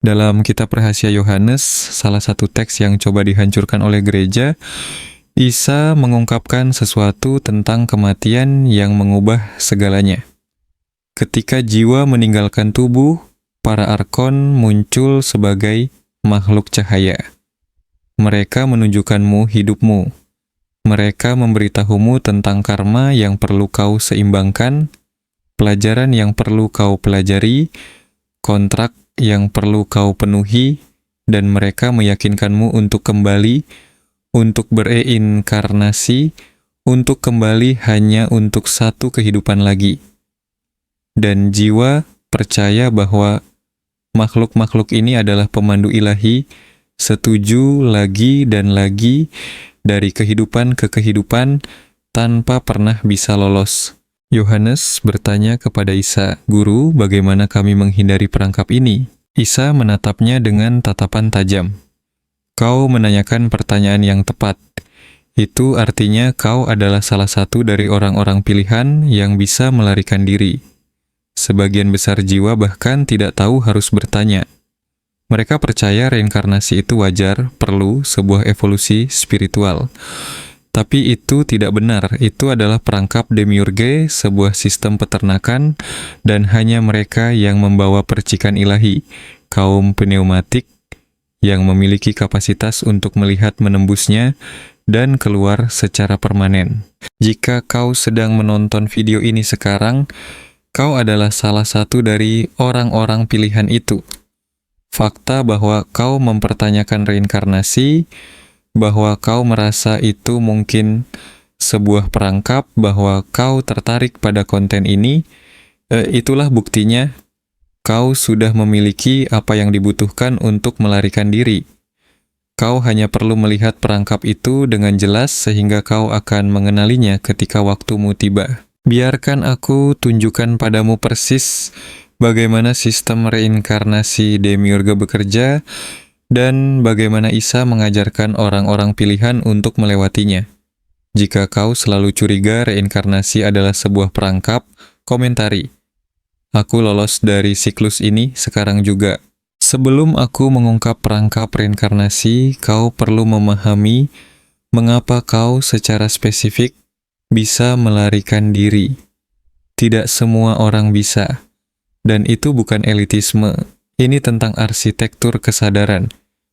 Dalam kitab Rahasia Yohanes, salah satu teks yang coba dihancurkan oleh gereja, Isa mengungkapkan sesuatu tentang kematian yang mengubah segalanya. Ketika jiwa meninggalkan tubuh, para arkon muncul sebagai makhluk cahaya. Mereka menunjukkanmu hidupmu. Mereka memberitahumu tentang karma yang perlu kau seimbangkan, pelajaran yang perlu kau pelajari, kontrak yang perlu kau penuhi, dan mereka meyakinkanmu untuk kembali, untuk bereinkarnasi, untuk kembali hanya untuk satu kehidupan lagi. Dan jiwa percaya bahwa makhluk-makhluk ini adalah pemandu ilahi, setuju lagi dan lagi dari kehidupan ke kehidupan tanpa pernah bisa lolos. Yohanes bertanya kepada Isa, "Guru, bagaimana kami menghindari perangkap ini?" Isa menatapnya dengan tatapan tajam. "Kau menanyakan pertanyaan yang tepat. Itu artinya kau adalah salah satu dari orang-orang pilihan yang bisa melarikan diri. Sebagian besar jiwa bahkan tidak tahu harus bertanya. Mereka percaya reinkarnasi itu wajar, perlu, sebuah evolusi spiritual. Tapi itu tidak benar, itu adalah perangkap demiurge, sebuah sistem peternakan, dan hanya mereka yang membawa percikan ilahi, kaum pneumatik, yang memiliki kapasitas untuk melihat menembusnya dan keluar secara permanen. Jika kau sedang menonton video ini sekarang, kau adalah salah satu dari orang-orang pilihan itu. Fakta bahwa kau mempertanyakan reinkarnasi, bahwa kau merasa itu mungkin sebuah perangkap, bahwa kau tertarik pada konten ini, itulah buktinya kau sudah memiliki apa yang dibutuhkan untuk melarikan diri. Kau hanya perlu melihat perangkap itu dengan jelas sehingga kau akan mengenalinya ketika waktumu tiba. Biarkan aku tunjukkan padamu persis bagaimana sistem reinkarnasi demiurge bekerja dan bagaimana Isa mengajarkan orang-orang pilihan untuk melewatinya. Jika kau selalu curiga reinkarnasi adalah sebuah perangkap, komentari. Aku lolos dari siklus ini sekarang juga. Sebelum aku mengungkap perangkap reinkarnasi, kau perlu memahami mengapa kau secara spesifik bisa melarikan diri. Tidak semua orang bisa. Dan itu bukan elitisme. Ini tentang arsitektur kesadaran.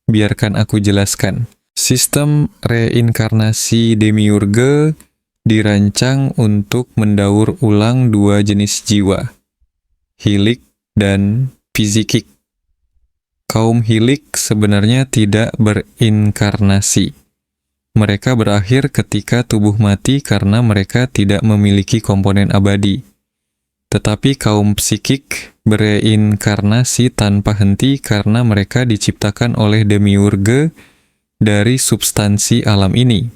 Biarkan aku jelaskan. Sistem reinkarnasi demiurge dirancang untuk mendaur ulang dua jenis jiwa, hilik dan psikik. Kaum hilik sebenarnya tidak berinkarnasi. Mereka berakhir ketika tubuh mati karena mereka tidak memiliki komponen abadi. Tetapi kaum psikik bereinkarnasi tanpa henti karena mereka diciptakan oleh demiurge dari substansi alam ini.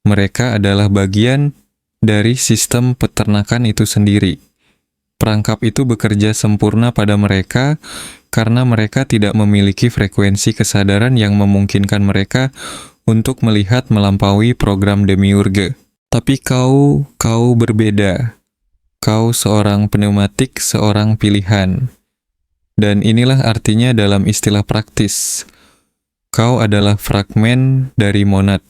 Mereka adalah bagian dari sistem peternakan itu sendiri. Perangkap itu bekerja sempurna pada mereka karena mereka tidak memiliki frekuensi kesadaran yang memungkinkan mereka untuk melihat melampaui program demiurge. Tapi kau berbeda. Kau seorang pneumatik, seorang pilihan. Dan inilah artinya dalam istilah praktis. Kau adalah fragmen dari monad,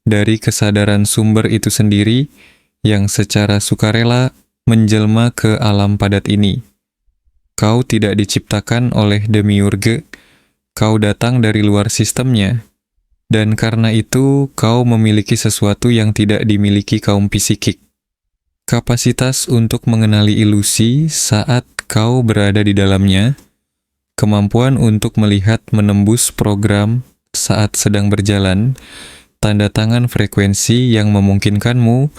dari kesadaran sumber itu sendiri, yang secara sukarela menjelma ke alam padat ini. Kau tidak diciptakan oleh demiurge, kau datang dari luar sistemnya. Dan karena itu, kau memiliki sesuatu yang tidak dimiliki kaum psikik. Kapasitas untuk mengenali ilusi saat kau berada di dalamnya, kemampuan untuk melihat menembus program saat sedang berjalan, tanda tangan frekuensi yang memungkinkanmu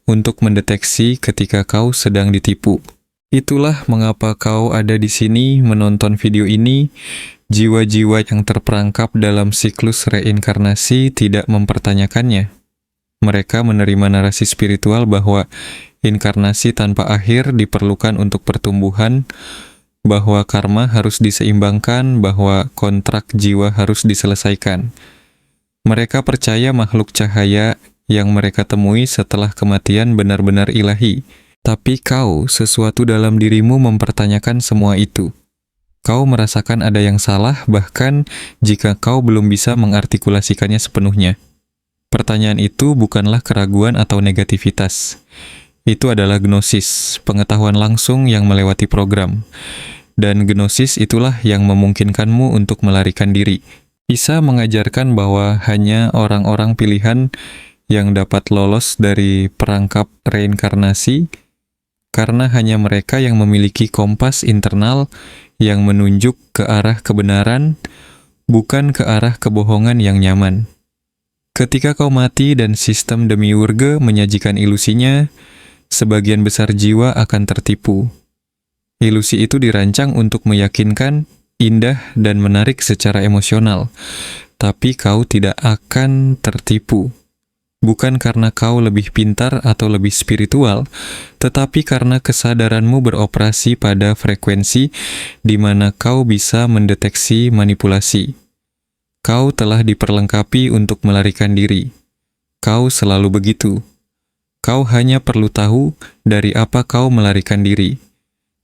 untuk mendeteksi ketika kau sedang ditipu. Itulah mengapa kau ada di sini menonton video ini. Jiwa-jiwa yang terperangkap dalam siklus reinkarnasi tidak mempertanyakannya. Mereka menerima narasi spiritual bahwa inkarnasi tanpa akhir diperlukan untuk pertumbuhan, bahwa karma harus diseimbangkan, bahwa kontrak jiwa harus diselesaikan. Mereka percaya makhluk cahaya yang mereka temui setelah kematian benar-benar ilahi. Tapi kau, sesuatu dalam dirimu mempertanyakan semua itu. Kau merasakan ada yang salah bahkan jika kau belum bisa mengartikulasikannya sepenuhnya. Pertanyaan itu bukanlah keraguan atau negativitas. Itu adalah gnosis, pengetahuan langsung yang melewati program. Dan gnosis itulah yang memungkinkanmu untuk melarikan diri. Isa mengajarkan bahwa hanya orang-orang pilihan yang dapat lolos dari perangkap reinkarnasi, karena hanya mereka yang memiliki kompas internal yang menunjuk ke arah kebenaran, bukan ke arah kebohongan yang nyaman. Ketika kau mati dan sistem demiurge menyajikan ilusinya, sebagian besar jiwa akan tertipu. Ilusi itu dirancang untuk meyakinkan, indah, dan menarik secara emosional, tapi kau tidak akan tertipu. Bukan karena kau lebih pintar atau lebih spiritual, tetapi karena kesadaranmu beroperasi pada frekuensi di mana kau bisa mendeteksi manipulasi. Kau telah diperlengkapi untuk melarikan diri. Kau selalu begitu. Kau hanya perlu tahu dari apa kau melarikan diri.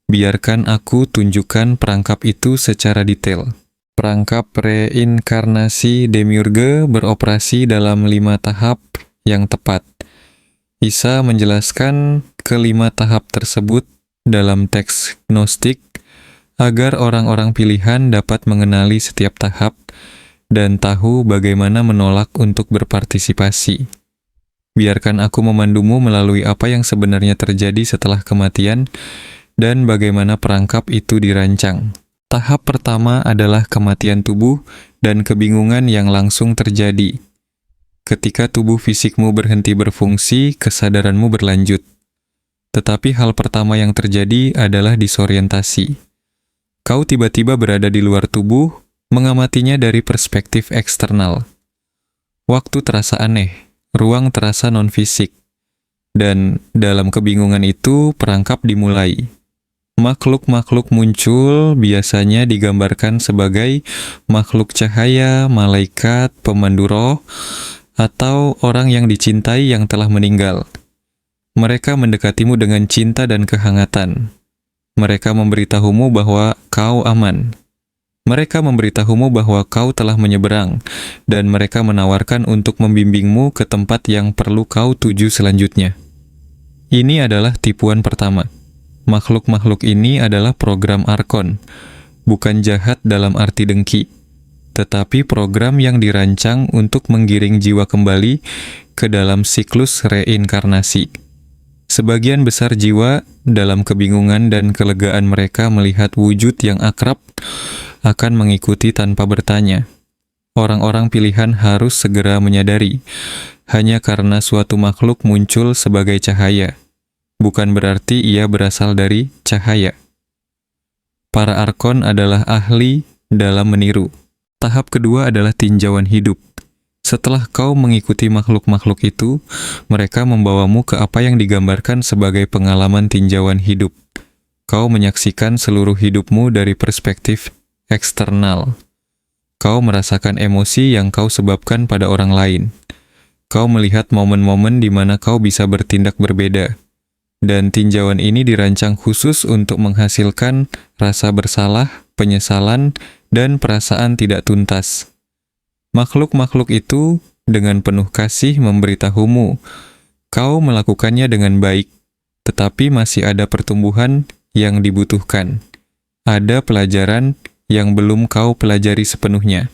Biarkan aku tunjukkan perangkap itu secara detail. Perangkap reinkarnasi demiurge beroperasi dalam 5 tahap yang tepat. Isa menjelaskan kelima tahap tersebut dalam teks Gnostik agar orang-orang pilihan dapat mengenali setiap tahap dan tahu bagaimana menolak untuk berpartisipasi. Biarkan aku memandumu melalui apa yang sebenarnya terjadi setelah kematian dan bagaimana perangkap itu dirancang. Tahap pertama adalah kematian tubuh dan kebingungan yang langsung terjadi. Ketika tubuh fisikmu berhenti berfungsi, kesadaranmu berlanjut. Tetapi hal pertama yang terjadi adalah disorientasi. Kau tiba-tiba berada di luar tubuh, mengamatinya dari perspektif eksternal. Waktu terasa aneh, ruang terasa non-fisik, dan dalam kebingungan itu perangkap dimulai. Makhluk-makhluk muncul, biasanya digambarkan sebagai makhluk cahaya, malaikat, pemandu roh, atau orang yang dicintai yang telah meninggal. Mereka mendekatimu dengan cinta dan kehangatan. Mereka memberitahumu bahwa kau aman. Mereka memberitahumu bahwa kau telah menyeberang, dan mereka menawarkan untuk membimbingmu ke tempat yang perlu kau tuju selanjutnya. Ini adalah tipuan pertama. Makhluk-makhluk ini adalah program Arkon, bukan jahat dalam arti dengki, tetapi program yang dirancang untuk menggiring jiwa kembali ke dalam siklus reinkarnasi. Sebagian besar jiwa dalam kebingungan dan kelegaan mereka melihat wujud yang akrab akan mengikuti tanpa bertanya. Orang-orang pilihan harus segera menyadari, hanya karena suatu makhluk muncul sebagai cahaya, bukan berarti ia berasal dari cahaya. Para Arkon adalah ahli dalam meniru. Tahap kedua adalah tinjauan hidup. Setelah kau mengikuti makhluk-makhluk itu, mereka membawamu ke apa yang digambarkan sebagai pengalaman tinjauan hidup. Kau menyaksikan seluruh hidupmu dari perspektif eksternal. Kau merasakan emosi yang kau sebabkan pada orang lain. Kau melihat momen-momen di mana kau bisa bertindak berbeda. Dan tinjauan ini dirancang khusus untuk menghasilkan rasa bersalah, penyesalan, dan perasaan tidak tuntas. Makhluk-makhluk itu dengan penuh kasih memberitahumu, kau melakukannya dengan baik, tetapi masih ada pertumbuhan yang dibutuhkan. Ada pelajaran yang belum kau pelajari sepenuhnya.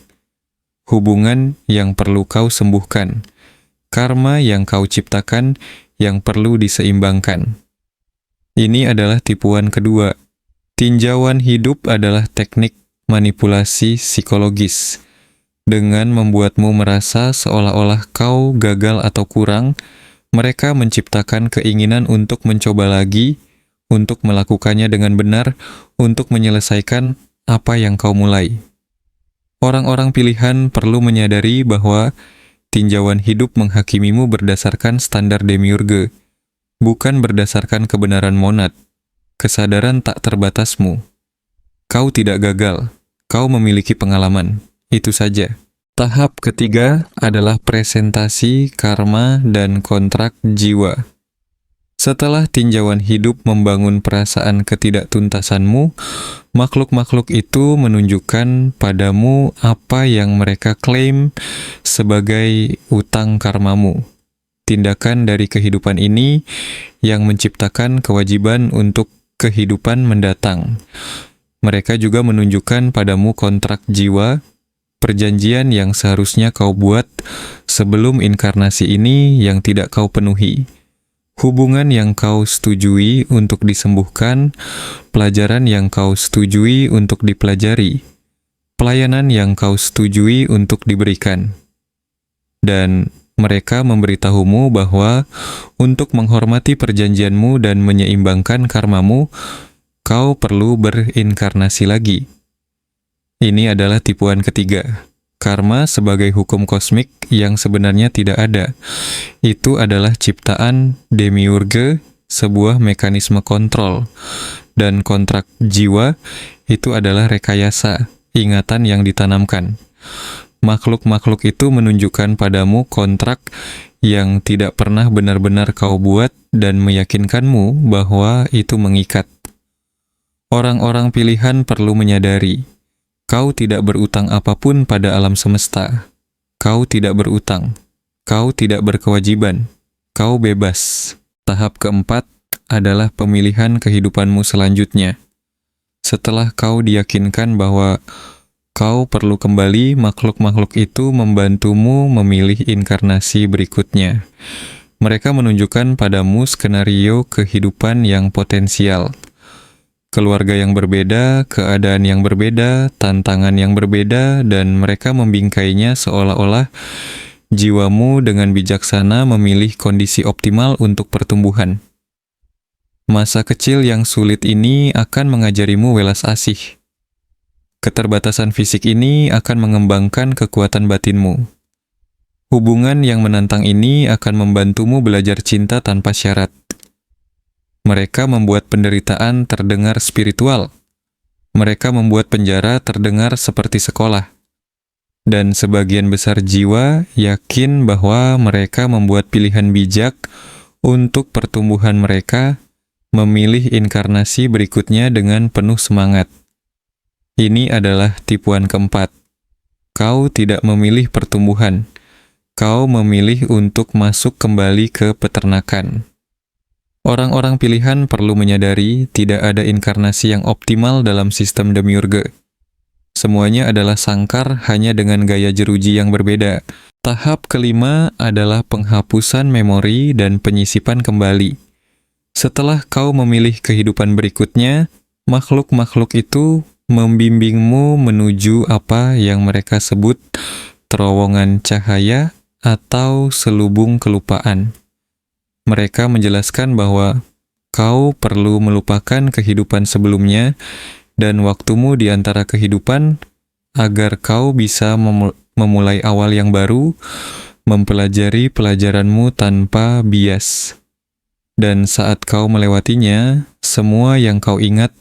Hubungan yang perlu kau sembuhkan. Karma yang kau ciptakan yang perlu diseimbangkan. Ini adalah tipuan kedua. Tinjauan hidup adalah teknik manipulasi psikologis. Dengan membuatmu merasa seolah-olah kau gagal atau kurang, mereka menciptakan keinginan untuk mencoba lagi, untuk melakukannya dengan benar, untuk menyelesaikan apa yang kau mulai. Orang-orang pilihan perlu menyadari bahwa tinjauan hidup menghakimimu berdasarkan standar demiurge, bukan berdasarkan kebenaran monad, kesadaran tak terbatasmu. Kau tidak gagal, kau memiliki pengalaman. Itu saja. Tahap ketiga adalah presentasi karma dan kontrak jiwa. Setelah tinjauan hidup membangun perasaan ketidaktuntasanmu, makhluk-makhluk itu menunjukkan padamu apa yang mereka klaim sebagai utang karmamu. Tindakan dari kehidupan ini yang menciptakan kewajiban untuk kehidupan mendatang. Mereka juga menunjukkan padamu kontrak jiwa, perjanjian yang seharusnya kau buat sebelum inkarnasi ini yang tidak kau penuhi. Hubungan yang kau setujui untuk disembuhkan, pelajaran yang kau setujui untuk dipelajari, pelayanan yang kau setujui untuk diberikan. Dan mereka memberitahumu bahwa untuk menghormati perjanjianmu dan menyeimbangkan karmamu, kau perlu berinkarnasi lagi. Ini adalah tipuan ketiga. Karma sebagai hukum kosmik yang sebenarnya tidak ada. Itu adalah ciptaan demiurge, sebuah mekanisme kontrol. Dan kontrak jiwa itu adalah rekayasa, ingatan yang ditanamkan. Makhluk-makhluk itu menunjukkan padamu kontrak yang tidak pernah benar-benar kau buat dan meyakinkanmu bahwa itu mengikat. Orang-orang pilihan perlu menyadari, kau tidak berutang apapun pada alam semesta. Kau tidak berutang. Kau tidak berkewajiban. Kau bebas. Tahap keempat adalah pemilihan kehidupanmu selanjutnya. Setelah kau diyakinkan bahwa kau perlu kembali, makhluk-makhluk itu membantumu memilih inkarnasi berikutnya. Mereka menunjukkan padamu skenario kehidupan yang potensial. Keluarga yang berbeda, keadaan yang berbeda, tantangan yang berbeda, dan mereka membingkainya seolah-olah jiwamu dengan bijaksana memilih kondisi optimal untuk pertumbuhan. Masa kecil yang sulit ini akan mengajarimu welas asih. Keterbatasan fisik ini akan mengembangkan kekuatan batinmu. Hubungan yang menantang ini akan membantumu belajar cinta tanpa syarat. Mereka membuat penderitaan terdengar spiritual. Mereka membuat penjara terdengar seperti sekolah. Dan sebagian besar jiwa yakin bahwa mereka membuat pilihan bijak untuk pertumbuhan mereka, memilih inkarnasi berikutnya dengan penuh semangat. Ini adalah tipuan keempat. Kau tidak memilih pertumbuhan. Kau memilih untuk masuk kembali ke peternakan. Orang-orang pilihan perlu menyadari tidak ada inkarnasi yang optimal dalam sistem demiurge. Semuanya adalah sangkar hanya dengan gaya jeruji yang berbeda. Tahap kelima adalah penghapusan memori dan penyisipan kembali. Setelah kau memilih kehidupan berikutnya, makhluk-makhluk itu membimbingmu menuju apa yang mereka sebut terowongan cahaya atau selubung kelupaan. Mereka menjelaskan bahwa kau perlu melupakan kehidupan sebelumnya dan waktumu di antara kehidupan agar kau bisa memulai awal yang baru, mempelajari pelajaranmu tanpa bias. Dan saat kau melewatinya, semua yang kau ingat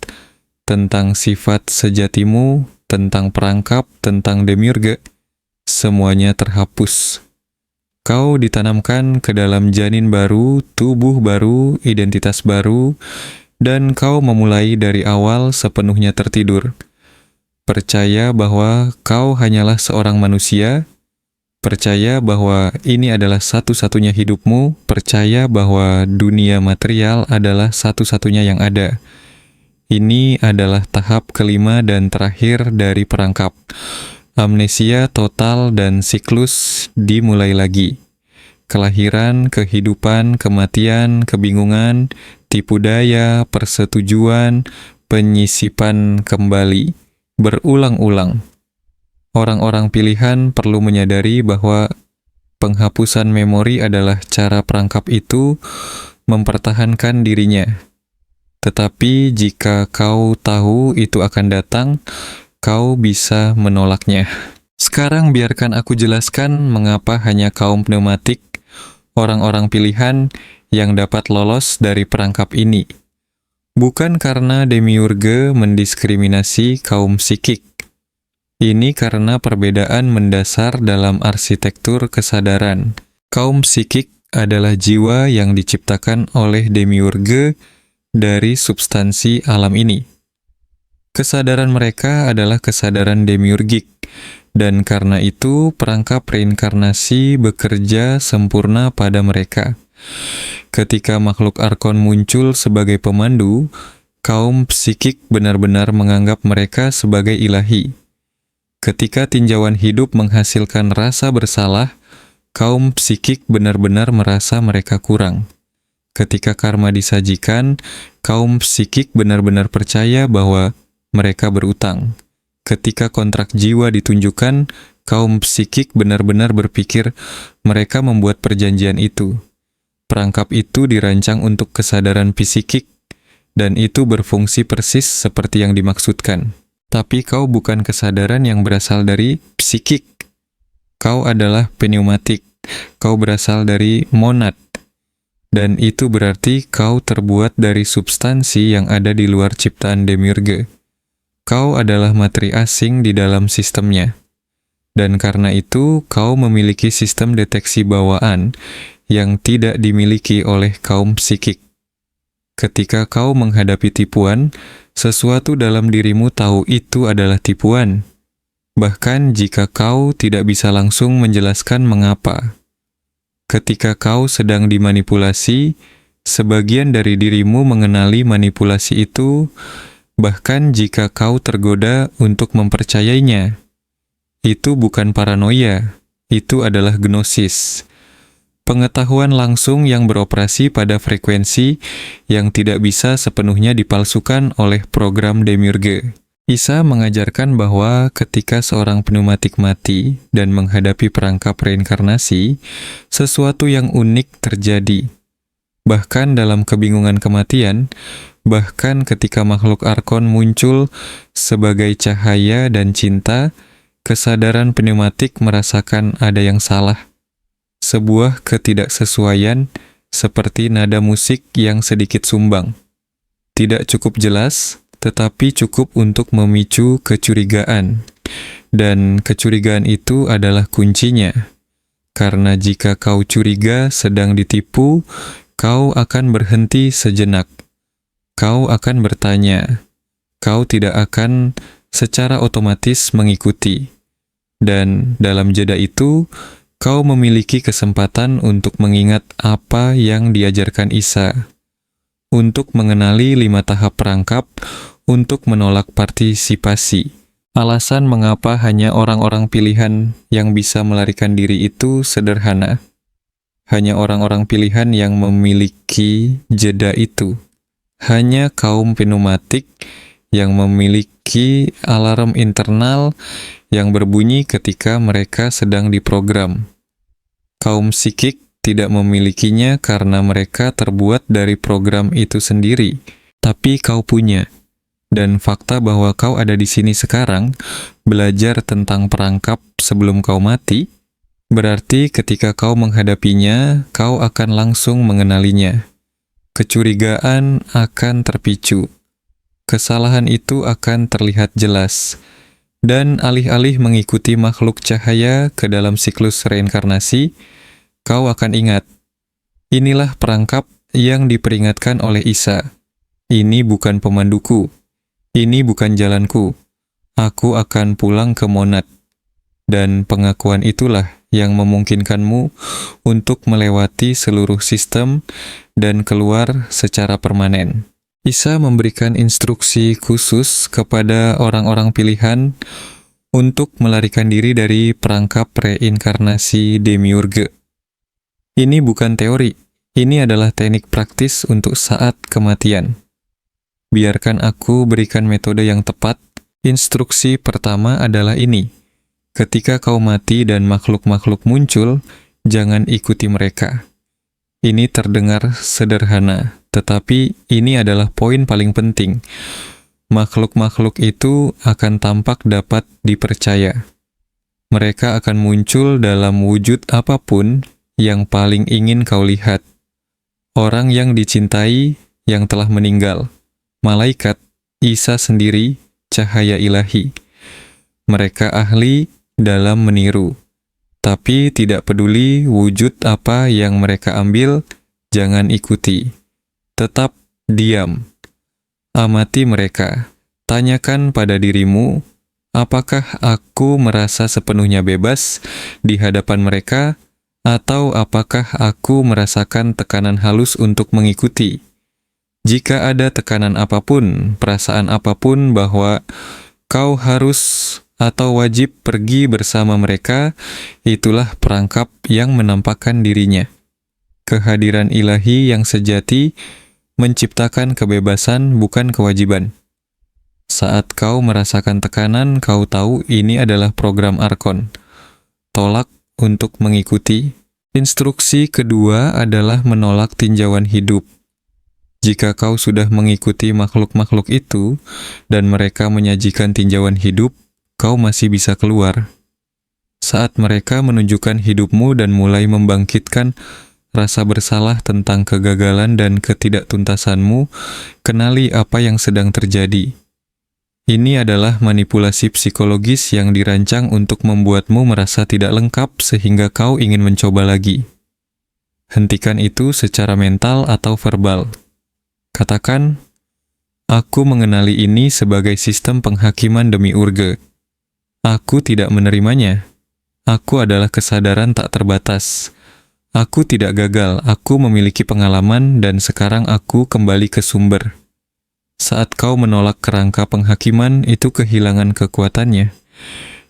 tentang sifat sejatimu, tentang perangkap, tentang demiurge, semuanya terhapus. Kau ditanamkan ke dalam janin baru, tubuh baru, identitas baru, dan kau memulai dari awal sepenuhnya tertidur. Percaya bahwa kau hanyalah seorang manusia, percaya bahwa ini adalah satu-satunya hidupmu, percaya bahwa dunia material adalah satu-satunya yang ada. Ini adalah tahap kelima dan terakhir dari perangkap. Amnesia total dan siklus dimulai lagi. Kelahiran, kehidupan, kematian, kebingungan, tipu daya, persetujuan, penyisipan kembali, berulang-ulang. Orang-orang pilihan perlu menyadari bahwa penghapusan memori adalah cara perangkap itu mempertahankan dirinya. Tetapi jika kau tahu itu akan datang, kau bisa menolaknya. Sekarang biarkan aku jelaskan mengapa hanya kaum pneumatik, orang-orang pilihan, yang dapat lolos dari perangkap ini. Bukan karena demiurge mendiskriminasi kaum psikik. Ini karena perbedaan mendasar dalam arsitektur kesadaran. Kaum psikik adalah jiwa yang diciptakan oleh demiurge dari substansi alam ini. Kesadaran mereka adalah kesadaran demiurgik, dan karena itu perangkap reinkarnasi bekerja sempurna pada mereka. Ketika makhluk Arkon muncul sebagai pemandu, kaum psikik benar-benar menganggap mereka sebagai ilahi. Ketika tinjauan hidup menghasilkan rasa bersalah, kaum psikik benar-benar merasa mereka kurang. Ketika karma disajikan, kaum psikik benar-benar percaya bahwa mereka berutang. Ketika kontrak jiwa ditunjukkan, kaum psikik benar-benar berpikir mereka membuat perjanjian itu. Perangkap itu dirancang untuk kesadaran psikik, dan itu berfungsi persis seperti yang dimaksudkan. Tapi kau bukan kesadaran yang berasal dari psikik. Kau adalah pneumatik. Kau berasal dari monad. Dan itu berarti kau terbuat dari substansi yang ada di luar ciptaan demiurge. Kau adalah materi asing di dalam sistemnya. Dan karena itu, kau memiliki sistem deteksi bawaan yang tidak dimiliki oleh kaum psikik. Ketika kau menghadapi tipuan, sesuatu dalam dirimu tahu itu adalah tipuan. Bahkan jika kau tidak bisa langsung menjelaskan mengapa. Ketika kau sedang dimanipulasi, sebagian dari dirimu mengenali manipulasi itu, bahkan jika kau tergoda untuk mempercayainya. Itu bukan paranoia, itu adalah gnosis. Pengetahuan langsung yang beroperasi pada frekuensi yang tidak bisa sepenuhnya dipalsukan oleh program demiurge. Isa mengajarkan bahwa ketika seorang pneumatik mati dan menghadapi perangkap reinkarnasi, sesuatu yang unik terjadi. Bahkan dalam kebingungan kematian, bahkan ketika makhluk Arkon muncul sebagai cahaya dan cinta, kesadaran pneumatik merasakan ada yang salah. Sebuah ketidaksesuaian seperti nada musik yang sedikit sumbang. Tidak cukup jelas, tetapi cukup untuk memicu kecurigaan. Dan kecurigaan itu adalah kuncinya. Karena jika kau curiga sedang ditipu, kau akan berhenti sejenak. Kau akan bertanya. Kau tidak akan secara otomatis mengikuti. Dan dalam jeda itu, kau memiliki kesempatan untuk mengingat apa yang diajarkan Isa. Untuk mengenali 5 tahap perangkap, untuk menolak partisipasi. Alasan mengapa hanya orang-orang pilihan yang bisa melarikan diri itu sederhana. Hanya orang-orang pilihan yang memiliki jeda itu. Hanya kaum pneumatik yang memiliki alarm internal yang berbunyi ketika mereka sedang diprogram. Kaum psikik tidak memilikinya karena mereka terbuat dari program itu sendiri, tapi kau punya. Dan fakta bahwa kau ada di sini sekarang, belajar tentang perangkap sebelum kau mati, berarti ketika kau menghadapinya, kau akan langsung mengenalinya. Kecurigaan akan terpicu. Kesalahan itu akan terlihat jelas. Dan alih-alih mengikuti makhluk cahaya ke dalam siklus reinkarnasi, kau akan ingat, inilah perangkap yang diperingatkan oleh Isa. Ini bukan pemanduku. Ini bukan jalanku. Aku akan pulang ke monad. Dan pengakuan itulah yang memungkinkanmu untuk melewati seluruh sistem dan keluar secara permanen. Isa memberikan instruksi khusus kepada orang-orang pilihan untuk melarikan diri dari perangkap reinkarnasi demiurge. Ini bukan teori, ini adalah teknik praktis untuk saat kematian. Biarkan aku berikan metode yang tepat. Instruksi pertama adalah ini. Ketika kau mati dan makhluk-makhluk muncul, jangan ikuti mereka. Ini terdengar sederhana, tetapi ini adalah poin paling penting. Makhluk-makhluk itu akan tampak dapat dipercaya. Mereka akan muncul dalam wujud apapun yang paling ingin kau lihat. Orang yang dicintai, yang telah meninggal. Malaikat, Isa sendiri, cahaya ilahi. Mereka ahli dalam meniru. Tapi tidak peduli wujud apa yang mereka ambil, jangan ikuti. Tetap diam. Amati mereka. Tanyakan pada dirimu, apakah aku merasa sepenuhnya bebas di hadapan mereka, atau apakah aku merasakan tekanan halus untuk mengikuti? Jika ada tekanan apapun, perasaan apapun bahwa kau harus atau wajib pergi bersama mereka, itulah perangkap yang menampakkan dirinya. Kehadiran ilahi yang sejati menciptakan kebebasan, bukan kewajiban. Saat kau merasakan tekanan, kau tahu ini adalah program Arkon. Tolak untuk mengikuti. Instruksi kedua adalah menolak tinjauan hidup. Jika kau sudah mengikuti makhluk-makhluk itu, dan mereka menyajikan tinjauan hidup, kau masih bisa keluar. Saat mereka menunjukkan hidupmu dan mulai membangkitkan rasa bersalah tentang kegagalan dan ketidaktuntasanmu, kenali apa yang sedang terjadi. Ini adalah manipulasi psikologis yang dirancang untuk membuatmu merasa tidak lengkap sehingga kau ingin mencoba lagi. Hentikan itu secara mental atau verbal. Katakan, aku mengenali ini sebagai sistem penghakiman demiurge. Aku tidak menerimanya. Aku adalah kesadaran tak terbatas. Aku tidak gagal, aku memiliki pengalaman dan sekarang aku kembali ke sumber. Saat kau menolak kerangka penghakiman, itu kehilangan kekuatannya.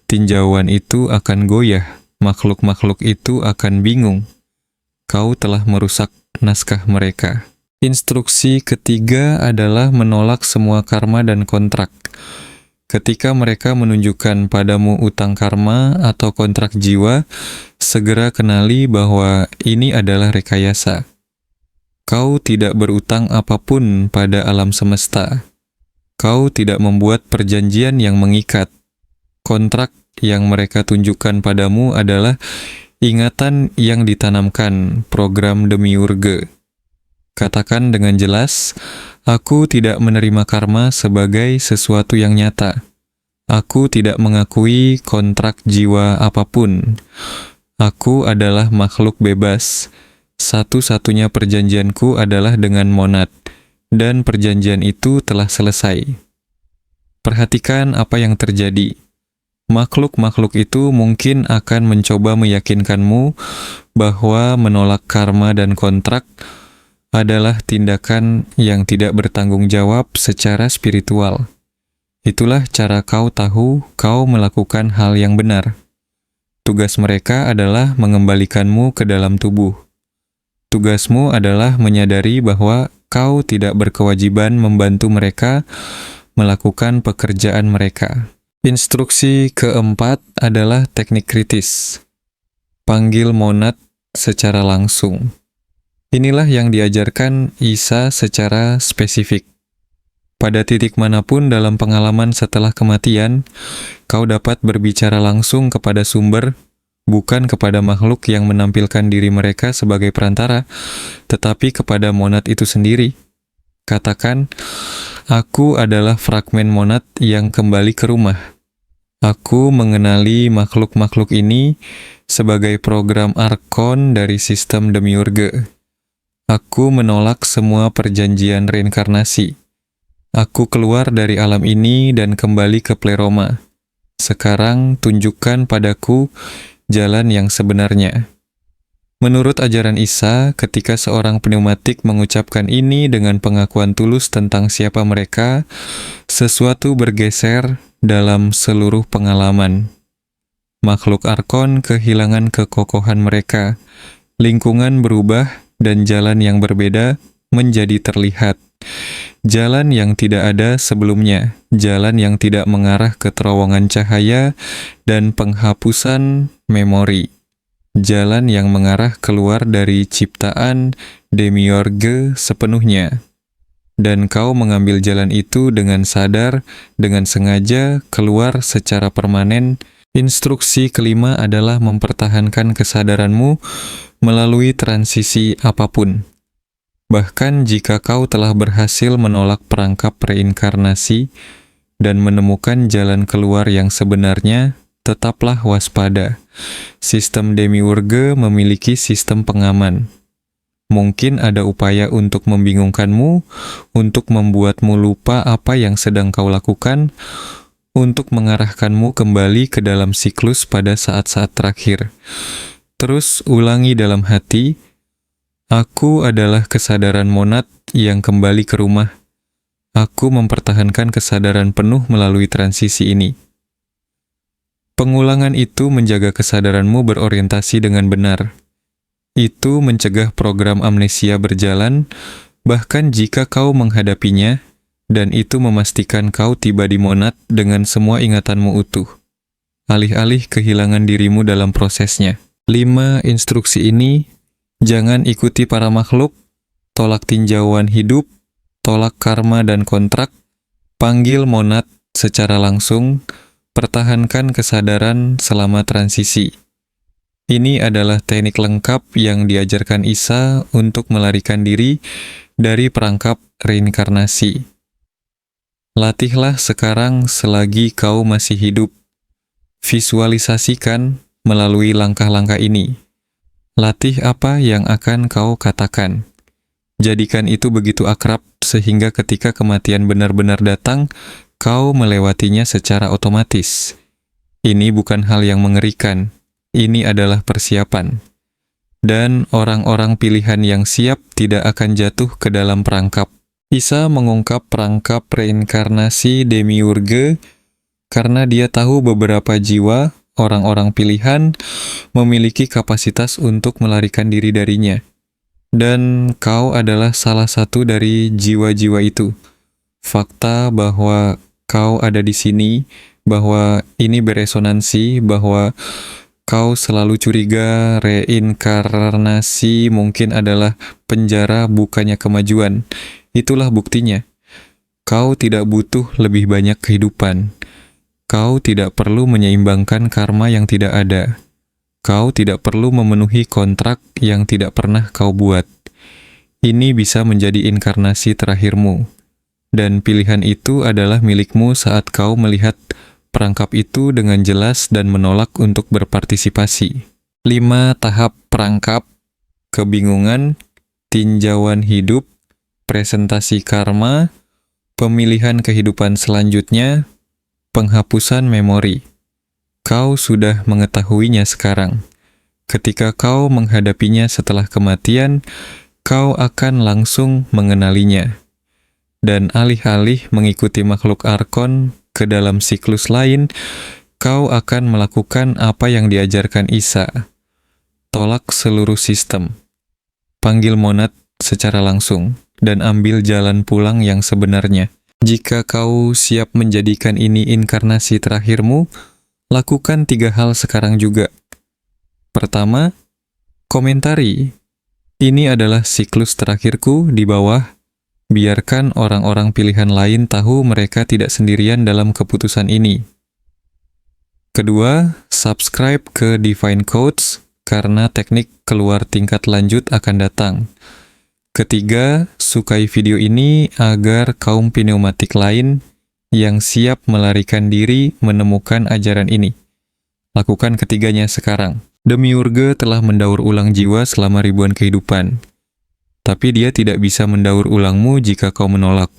Tinjauan itu akan goyah, makhluk-makhluk itu akan bingung. Kau telah merusak naskah mereka. Instruksi ketiga adalah menolak semua karma dan kontrak. Ketika mereka menunjukkan padamu utang karma atau kontrak jiwa, segera kenali bahwa ini adalah rekayasa. Kau tidak berutang apapun pada alam semesta. Kau tidak membuat perjanjian yang mengikat. Kontrak yang mereka tunjukkan padamu adalah ingatan yang ditanamkan, program demiurge. Katakan dengan jelas, aku tidak menerima karma sebagai sesuatu yang nyata. Aku tidak mengakui kontrak jiwa apapun. Aku adalah makhluk bebas. Satu-satunya perjanjianku adalah dengan monad, dan perjanjian itu telah selesai. Perhatikan apa yang terjadi. Makhluk-makhluk itu mungkin akan mencoba meyakinkanmu bahwa menolak karma dan kontrak adalah tindakan yang tidak bertanggung jawab secara spiritual. Itulah cara kau tahu kau melakukan hal yang benar. Tugas mereka adalah mengembalikanmu ke dalam tubuh. Tugasmu adalah menyadari bahwa kau tidak berkewajiban membantu mereka melakukan pekerjaan mereka. Instruksi keempat adalah teknik kritis. Panggil monad secara langsung. Inilah yang diajarkan Isa secara spesifik. Pada titik manapun dalam pengalaman setelah kematian, kau dapat berbicara langsung kepada sumber, bukan kepada makhluk yang menampilkan diri mereka sebagai perantara, tetapi kepada monad itu sendiri. Katakan, aku adalah fragmen monad yang kembali ke rumah. Aku mengenali makhluk-makhluk ini sebagai program Arkon dari sistem demiurge. Aku menolak semua perjanjian reinkarnasi. Aku keluar dari alam ini dan kembali ke pleroma. Sekarang tunjukkan padaku jalan yang sebenarnya. Menurut ajaran Isa, ketika seorang pneumatik mengucapkan ini dengan pengakuan tulus tentang siapa mereka, sesuatu bergeser dalam seluruh pengalaman. Makhluk Arkon kehilangan kekokohan mereka, lingkungan berubah, dan jalan yang berbeda menjadi terlihat. Jalan yang tidak ada sebelumnya, jalan yang tidak mengarah ke terowongan cahaya dan penghapusan memori. Jalan yang mengarah keluar dari ciptaan demiurge sepenuhnya. Dan kau mengambil jalan itu dengan sadar, dengan sengaja, keluar secara permanen. Instruksi kelima adalah mempertahankan kesadaranmu melalui transisi apapun. Bahkan jika kau telah berhasil menolak perangkap reinkarnasi dan menemukan jalan keluar yang sebenarnya, tetaplah waspada. Sistem Demiurge memiliki sistem pengaman. Mungkin ada upaya untuk membingungkanmu, untuk membuatmu lupa apa yang sedang kau lakukan, untuk mengarahkanmu kembali ke dalam siklus pada saat-saat terakhir. Terus ulangi dalam hati, aku adalah kesadaran monad yang kembali ke rumah. Aku mempertahankan kesadaran penuh melalui transisi ini. Pengulangan itu menjaga kesadaranmu berorientasi dengan benar. Itu mencegah program amnesia berjalan, bahkan jika kau menghadapinya, dan itu memastikan kau tiba di monad dengan semua ingatanmu utuh. Alih-alih kehilangan dirimu dalam prosesnya. 5 instruksi ini, jangan ikuti para makhluk, tolak tinjauan hidup, tolak karma dan kontrak, panggil monad secara langsung, pertahankan kesadaran selama transisi. Ini adalah teknik lengkap yang diajarkan Isa untuk melarikan diri dari perangkap reinkarnasi. Latihlah sekarang selagi kau masih hidup. Visualisasikan melalui langkah-langkah ini. Latih apa yang akan kau katakan. Jadikan itu begitu akrab sehingga ketika kematian benar-benar datang, kau melewatinya secara otomatis. Ini bukan hal yang mengerikan. Ini adalah persiapan. Dan orang-orang pilihan yang siap tidak akan jatuh ke dalam perangkap. Isa mengungkap perangkap reinkarnasi Demiurge karena dia tahu beberapa jiwa, orang-orang pilihan, memiliki kapasitas untuk melarikan diri darinya. Dan kau adalah salah satu dari jiwa-jiwa itu. Fakta bahwa kau ada di sini, bahwa ini beresonansi, bahwa kau selalu curiga reinkarnasi mungkin adalah penjara bukannya kemajuan. Itulah buktinya. Kau tidak butuh lebih banyak kehidupan. Kau tidak perlu menyeimbangkan karma yang tidak ada. Kau tidak perlu memenuhi kontrak yang tidak pernah kau buat. Ini bisa menjadi inkarnasi terakhirmu. Dan pilihan itu adalah milikmu saat kau melihat perangkap itu dengan jelas dan menolak untuk berpartisipasi. 5 tahap perangkap: kebingungan, tinjauan hidup, presentasi karma, pemilihan kehidupan selanjutnya, penghapusan memori. Kau sudah mengetahuinya sekarang. Ketika kau menghadapinya setelah kematian, kau akan langsung mengenalinya. Dan alih-alih mengikuti makhluk arkon ke dalam siklus lain, kau akan melakukan apa yang diajarkan Isa. Tolak seluruh sistem. Panggil monad secara langsung, dan ambil jalan pulang yang sebenarnya. Jika kau siap menjadikan ini inkarnasi terakhirmu, lakukan 3 hal sekarang juga. Pertama, komentari. Ini adalah siklus terakhirku di bawah. Biarkan orang-orang pilihan lain tahu mereka tidak sendirian dalam keputusan ini. Kedua, subscribe ke Divine Codes karena teknik keluar tingkat lanjut akan datang. Ketiga, sukai video ini agar kaum pneumatik lain yang siap melarikan diri menemukan ajaran ini. Lakukan ketiganya sekarang. Demiurge telah mendaur ulang jiwa selama ribuan kehidupan. Tapi dia tidak bisa mendaur ulangmu jika kau menolak.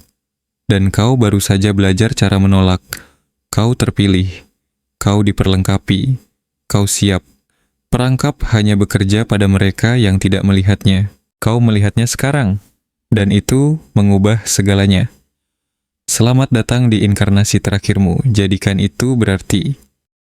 Dan kau baru saja belajar cara menolak. Kau terpilih. Kau diperlengkapi. Kau siap. Perangkap hanya bekerja pada mereka yang tidak melihatnya. Kau melihatnya sekarang. Dan itu mengubah segalanya. Selamat datang di inkarnasi terakhirmu. Jadikan itu berarti